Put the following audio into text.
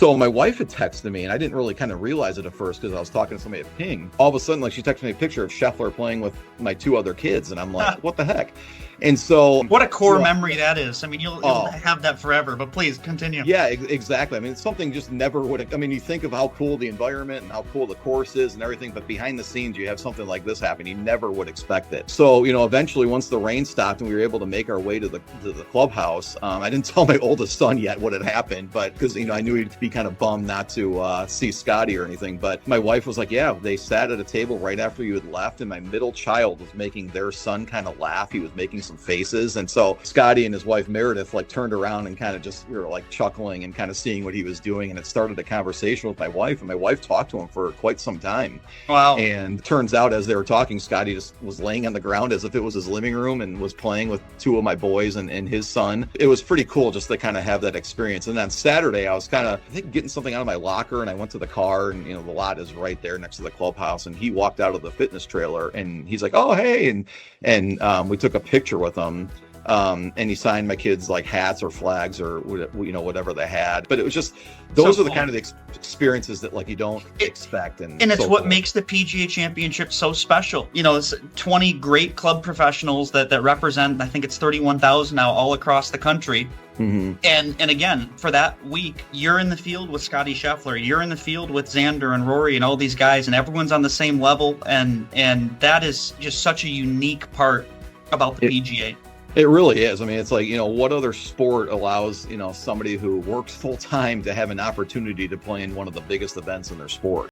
So my wife had texted me, and I didn't really kind of realize it at first because I was talking to somebody at Ping. All of a sudden, like, she texted me a picture of Scheffler playing with my 2 other kids, and I'm like, what the heck? And so, what a core memory that is. I mean, you'll have that forever, but please continue. Yeah, exactly. I mean, it's something just never would. I mean, you think of how cool the environment and how cool the course is and everything, but behind the scenes, you have something like this happen. You never would expect it. So, eventually, once the rain stopped and we were able to make our way to the clubhouse, I didn't tell my oldest son yet what had happened, but because I knew he'd be kind of bummed not to see Scottie or anything. But my wife was like, "Yeah, they sat at a table right after you had left, and my middle child was making their son kind of laugh. He was making some faces, and so Scottie and his wife Meredith like turned around and kind of just we were like chuckling and kind of seeing what he was doing, and it started a conversation with my wife, and my wife talked to him for quite some time. Wow. And turns out as they were talking, Scottie just was laying on the ground as if it was his living room and was playing with 2 of my boys and his son. It was pretty cool just to kind of have that experience. And on Saturday I was kind of getting something out of my locker, and I went to the car, and the lot is right there next to the clubhouse, and he walked out of the fitness trailer and he's like, "Oh, hey," and we took a picture with him. And he signed my kids like hats or flags or whatever they had. But it was just those are the kind of experiences that like you don't expect, and it's so what cool. Makes the PGA Championship so special. It's 20 great club professionals that represent, I think it's 31,000 now all across the country. Mm-hmm. And again, for that week, you're in the field with Scottie Scheffler, you're in the field with Xander and Rory and all these guys, and everyone's on the same level, and that is just such a unique part about the PGA. It really is. I mean, it's like, what other sport allows, somebody who works full time to have an opportunity to play in one of the biggest events in their sport?